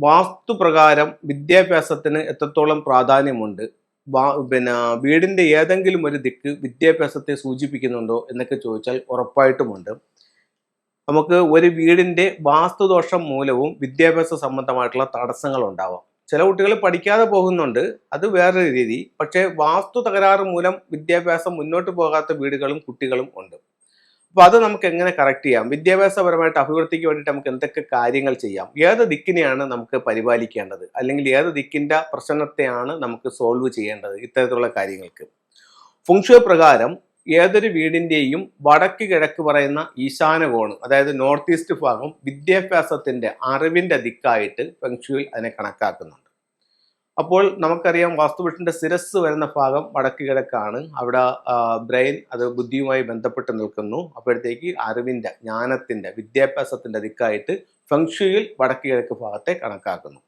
വാസ്തുപ്രകാരം വിദ്യാഭ്യാസത്തിന് എത്രത്തോളം പ്രാധാന്യമുണ്ട്? പിന്നെ വീടിന്റെ ഏതെങ്കിലും ഒരു ദിക്ക് വിദ്യാഭ്യാസത്തെ സൂചിപ്പിക്കുന്നുണ്ടോ എന്നൊക്കെ ചോദിച്ചാൽ ഉറപ്പായിട്ടുമുണ്ട്. നമുക്ക് ഒരു വീടിന്റെ വാസ്തുദോഷം മൂലവും വിദ്യാഭ്യാസ സംബന്ധമായിട്ടുള്ള തടസ്സങ്ങൾ ഉണ്ടാവാം. ചില കുട്ടികൾ പഠിക്കാതെ പോകുന്നുണ്ട്, അത് വേറൊരു രീതി. പക്ഷേ വാസ്തു തകരാറ് മൂലം വിദ്യാഭ്യാസം മുന്നോട്ട് പോകാത്ത വീടുകളും കുട്ടികളും ഉണ്ട്. അപ്പോൾ അത് നമുക്ക് എങ്ങനെ കറക്റ്റ് ചെയ്യാം? വിദ്യാഭ്യാസപരമായിട്ട് അഭിവൃദ്ധിക്ക് വേണ്ടിയിട്ട് നമുക്ക് എന്തൊക്കെ കാര്യങ്ങൾ ചെയ്യാം? ഏത് ദിക്കിനെയാണ് നമുക്ക് പരിപാലിക്കേണ്ടത്? അല്ലെങ്കിൽ ഏത് ദിക്കിന്റെ പ്രശ്നത്തെയാണ് നമുക്ക് സോൾവ് ചെയ്യേണ്ടത്? ഇത്തരത്തിലുള്ള കാര്യങ്ങൾക്ക് ഫുങ്ഷുവ പ്രകാരം ഏതൊരു വീടിന്റെയും വടക്ക് കിഴക്ക് പറയുന്ന ഈശാന കോണ്, അതായത് നോർത്ത് ഈസ്റ്റ് ഭാഗം വിദ്യാഭ്യാസത്തിന്റെ അറിവിന്റെ ദിക്കായിട്ട് ഫെങ്ഷുവിൽ അതിനെ കണക്കാക്കുന്നുണ്ട്. അപ്പോൾ നമുക്കറിയാം വാസ്തുവിഷന്റെ ശിരസ് വരുന്ന ഭാഗം വടക്ക് കിഴക്കാണ്. അവിടെ ബ്രെയിൻ അത് ബുദ്ധിയുമായി ബന്ധപ്പെട്ട് നിൽക്കുന്നു. അപ്പോഴത്തേക്ക് അറിവിന്റെ, ജ്ഞാനത്തിന്റെ, വിദ്യാഭ്യാസത്തിന്റെ ദിക്കായിട്ട് ഫെങ്ഷുയിൽ വടക്ക് കിഴക്ക് ഭാഗത്തെ കണക്കാക്കുന്നു.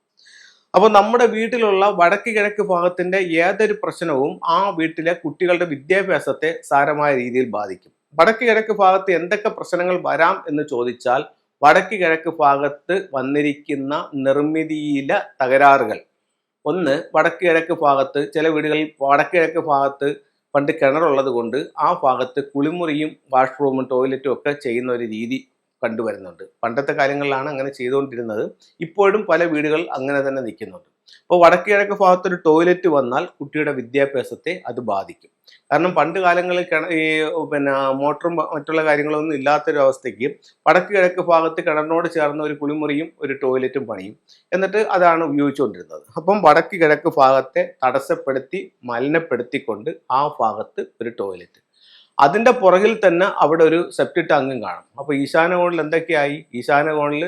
അപ്പോൾ നമ്മുടെ വീട്ടിലുള്ള വടക്ക് കിഴക്ക് ഭാഗത്തിന്റെ ഏതൊരു പ്രശ്നവും ആ വീട്ടിലെ കുട്ടികളുടെ വിദ്യാഭ്യാസത്തെ സാരമായ രീതിയിൽ ബാധിക്കും. വടക്ക് കിഴക്ക് ഭാഗത്ത് എന്തൊക്കെ പ്രശ്നങ്ങൾ വരാം എന്ന് ചോദിച്ചാൽ, വടക്ക് കിഴക്ക് ഭാഗത്ത് വന്നിരിക്കുന്ന നിർമ്മിതിയിലെ തകരാറുകൾ. ഒന്ന്, വടക്ക് കിഴക്ക് ഭാഗത്ത് ചില വീടുകളിൽ വടക്ക് കിഴക്ക് ഭാഗത്ത് പണ്ട് കിണറുള്ളത് കൊണ്ട് ആ ഭാഗത്ത് കുളിമുറിയും വാഷ്റൂമും ടോയ്ലറ്റും ഒക്കെ ചെയ്യുന്ന ഒരു രീതി കണ്ടുവരുന്നുണ്ട്. പണ്ടത്തെ കാലങ്ങളിലാണ് അങ്ങനെ ചെയ്തുകൊണ്ടിരുന്നത്. ഇപ്പോഴും പല വീടുകൾ അങ്ങനെ തന്നെ നിൽക്കുന്നുണ്ട്. അപ്പോൾ വടക്ക് കിഴക്ക് ഭാഗത്തൊരു ടോയ്ലറ്റ് വന്നാൽ കുട്ടിയുടെ വിദ്യാഭ്യാസത്തെ അത് ബാധിക്കും. കാരണം പണ്ട് കാലങ്ങളിൽ പിന്നെ മോട്ടറും മറ്റുള്ള കാര്യങ്ങളൊന്നും ഇല്ലാത്തൊരവസ്ഥയ്ക്ക് വടക്ക് കിഴക്ക് ഭാഗത്ത് കിണറിനോട് ചേർന്ന ഒരു കുളിമുറിയും ഒരു ടോയ്ലറ്റും പണിയും. എന്നിട്ട് അതാണ് ഉപയോഗിച്ചുകൊണ്ടിരുന്നത്. അപ്പം വടക്ക് കിഴക്ക് ഭാഗത്തെ തടസ്സപ്പെടുത്തി മലിനപ്പെടുത്തിക്കൊണ്ട് ആ ഭാഗത്ത് ഒരു ടോയ്ലറ്റ്, അതിൻ്റെ പുറകിൽ തന്നെ അവിടെ ഒരു സെപ്റ്റി ടാങ്കും കാണും. അപ്പോൾ ഈശാന കോണിൽ എന്തൊക്കെയായി? ഈശാന കോണിൽ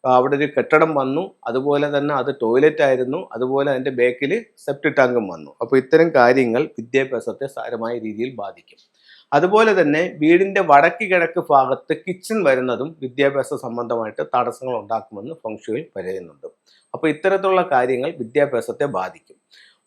അവിടെ ഒരു കെട്ടിടം വന്നു, അതുപോലെ തന്നെ അത് ടോയ്ലറ്റ് ആയിരുന്നു, അതുപോലെ അതിൻ്റെ ബാക്കിൽ സെപ്റ്റി ടാങ്കും വന്നു. അപ്പോൾ ഇത്തരം കാര്യങ്ങൾ വിദ്യാഭ്യാസത്തെ സാരമായ രീതിയിൽ ബാധിക്കും. അതുപോലെ തന്നെ വീടിൻ്റെ വടക്ക് കിഴക്ക് ഭാഗത്ത് കിച്ചൺ വരുന്നതും വിദ്യാഭ്യാസ സംബന്ധമായിട്ട് തടസ്സങ്ങൾ ഉണ്ടാക്കുമെന്ന് ഫെങ്ഷുയിൽ പറയുന്നുണ്ട്. അപ്പോൾ ഇത്തരത്തിലുള്ള കാര്യങ്ങൾ വിദ്യാഭ്യാസത്തെ ബാധിക്കും.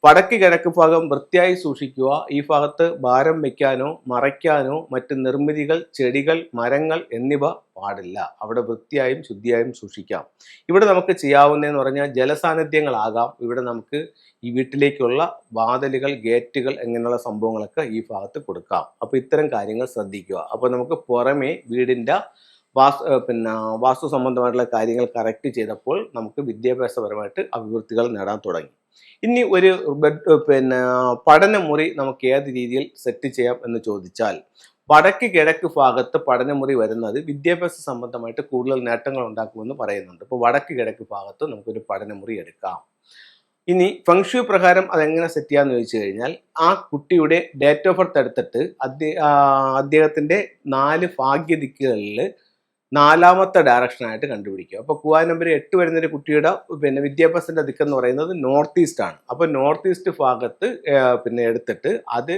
വടക്ക് കിഴക്ക് ഭാഗം വൃത്തിയായി സൂക്ഷിക്കുക. ഈ ഭാഗത്ത് ഭാരം വയ്ക്കാനോ മറയ്ക്കാനോ മറ്റ് നിർമ്മിതികൾ, ചെടികൾ, മരങ്ങൾ എന്നിവ പാടില്ല. അവിടെ വൃത്തിയായും ശുദ്ധിയായും സൂക്ഷിക്കാം. ഇവിടെ നമുക്ക് ചെയ്യാവുന്നതെന്ന് പറഞ്ഞാൽ ജലസാന്നിധ്യങ്ങളാകാം. ഇവിടെ നമുക്ക് ഈ വീട്ടിലേക്കുള്ള വാതിലുകൾ, ഗേറ്റുകൾ അങ്ങനെയുള്ള സംഭവങ്ങളൊക്കെ ഈ ഭാഗത്ത് കൊടുക്കാം. അപ്പോൾ ഇത്തരം കാര്യങ്ങൾ ശ്രദ്ധിക്കുക. അപ്പോൾ നമുക്ക് പുറമേ വീടിൻ്റെ വാസ്തു സംബന്ധമായിട്ടുള്ള കാര്യങ്ങൾ കറക്റ്റ് ചെയ്തപ്പോൾ നമുക്ക് വിദ്യാഭ്യാസപരമായിട്ട് അഭിവൃദ്ധികൾ നേടാൻ തുടങ്ങി. ഇനി ഒരു പഠനമുറി നമുക്ക് ഏത് രീതിയിൽ സെറ്റ് ചെയ്യാം എന്ന് ചോദിച്ചാൽ, വടക്ക് കിഴക്ക് ഭാഗത്ത് പഠനമുറി വരുന്നത് വിദ്യാഭ്യാസ സംബന്ധമായിട്ട് കൂടുതൽ നേട്ടങ്ങൾ ഉണ്ടാക്കുമെന്ന് പറയുന്നുണ്ട്. അപ്പോൾ വടക്ക് കിഴക്ക് ഭാഗത്ത് നമുക്കൊരു പഠനമുറി എടുക്കാം. ഇനി ഫെങ്ഷു പ്രകാരം അതെങ്ങനെ സെറ്റ് ചെയ്യാന്ന് ചോദിച്ചു കഴിഞ്ഞാൽ, ആ കുട്ടിയുടെ ഡേറ്റ് ഓഫ് ബർത്ത് എടുത്തിട്ട് അദ്ദേഹത്തിന്റെ 4 ഭാഗ്യദിക്കുകളിൽ 4ാമത്തെ ഡയറക്ഷനായിട്ട് കണ്ടുപിടിക്കുക. അപ്പോൾ കുവാ നമ്പർ 8 വരുന്നൊരു കുട്ടിയുടെ വിദ്യാഭ്യാസത്തിന്റെ ദിക്കെന്ന് പറയുന്നത് നോർത്ത് ഈസ്റ്റ് ആണ്. അപ്പോൾ നോർത്ത് ഈസ്റ്റ് ഭാഗത്ത് എടുത്തിട്ട് അത്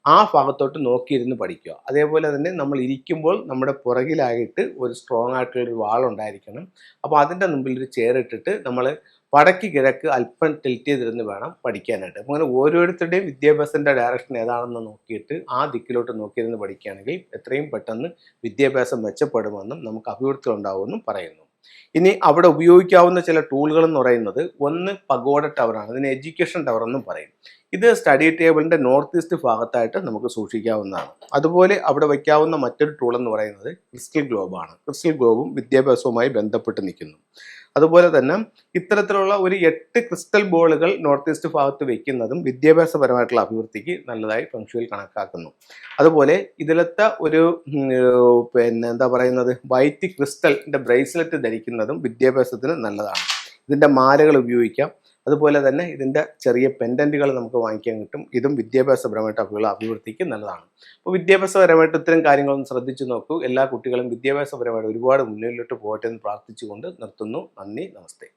ആ ഭാഗത്തോട്ട് നോക്കിയിരുന്ന് പഠിക്കുക. അതേപോലെ തന്നെ നമ്മൾ ഇരിക്കുമ്പോൾ നമ്മുടെ പുറകിലായിട്ട് ഒരു സ്ട്രോങ് ആയിട്ടുള്ളൊരു വാൾ ഉണ്ടായിരിക്കണം. അപ്പോൾ അതിൻ്റെ മുമ്പിൽ ഒരു ചെയർ ഇട്ടിട്ട് നമ്മൾ വടക്ക് കിഴക്ക് അല്പം ടിൽറ്റ് ചെയ്തിരുന്ന് വേണം പഠിക്കാനായിട്ട്. അപ്പോൾ അങ്ങനെ ഓരോരുത്തരുടെയും വിദ്യാഭ്യാസത്തിൻ്റെ ഡയറക്ഷൻ ഏതാണെന്ന് നോക്കിയിട്ട് ആ ദിക്കിലോട്ട് നോക്കിയിരുന്ന് പഠിക്കുകയാണെങ്കിൽ എത്രയും പെട്ടെന്ന് വിദ്യാഭ്യാസം മെച്ചപ്പെടുമെന്നും നമുക്ക് അഭിവൃദ്ധി ഉണ്ടാവുമെന്നും പറയുന്നു. ഇനി അവിടെ ഉപയോഗിക്കാവുന്ന ചില ടൂളുകൾ എന്ന് പറയുന്നത്, ഒന്ന് പഗോഡ ടവറാണ്. ഇതിന് എഡ്യൂക്കേഷൻ ടവർ എന്നും പറയും. ഇത് സ്റ്റഡി ടേബിളിൻ്റെ നോർത്ത് ഈസ്റ്റ് ഭാഗത്തായിട്ട് നമുക്ക് സൂക്ഷിക്കാവുന്നതാണ്. അതുപോലെ അവിടെ വയ്ക്കാവുന്ന മറ്റൊരു ടൂൾ എന്ന് പറയുന്നത് ക്രിസ്റ്റൽ ഗ്ലോബാണ്. ക്രിസ്റ്റൽ ഗ്ലോബും വിദ്യാഭ്യാസവുമായി ബന്ധപ്പെട്ട് നിൽക്കുന്നു. അതുപോലെ തന്നെ ഇത്തരത്തിലുള്ള ഒരു 8 ക്രിസ്റ്റൽ ബോളുകൾ നോർത്ത് ഈസ്റ്റ് ഭാഗത്ത് വെക്കുന്നതും വിദ്യാഭ്യാസപരമായിട്ടുള്ള അഭിവൃദ്ധിക്ക് നല്ലതായി ഫെങ്ഷുവിൽ കണക്കാക്കുന്നു. അതുപോലെ ഇതിലത്തെ ഒരു വൈറ്റ് ക്രിസ്റ്റലിൻ്റെ ബ്രേസ്ലെറ്റ് ധരിക്കുന്നതും വിദ്യാഭ്യാസത്തിന് നല്ലതാണ്. ഇതിൻ്റെ മാലകൾ ഉപയോഗിക്കാം. അതുപോലെ തന്നെ ഇതിൻ്റെ ചെറിയ പെൻഡൻറ്റുകൾ നമുക്ക് വാങ്ങിക്കാൻ കിട്ടും. ഇതും വിദ്യാഭ്യാസപരമായിട്ട് അഭിവൃദ്ധിക്ക് നല്ലതാണ്. അപ്പോൾ വിദ്യാഭ്യാസപരമായിട്ട് ഇത്തരം കാര്യങ്ങളൊന്നും ശ്രദ്ധിച്ചു നോക്കൂ. എല്ലാ കുട്ടികളും വിദ്യാഭ്യാസപരമായിട്ട് ഒരുപാട് മുന്നിലോട്ട് പോകട്ടെ എന്ന് പ്രാർത്ഥിച്ചുകൊണ്ട് നിർത്തുന്നു. നന്ദി, നമസ്തേ.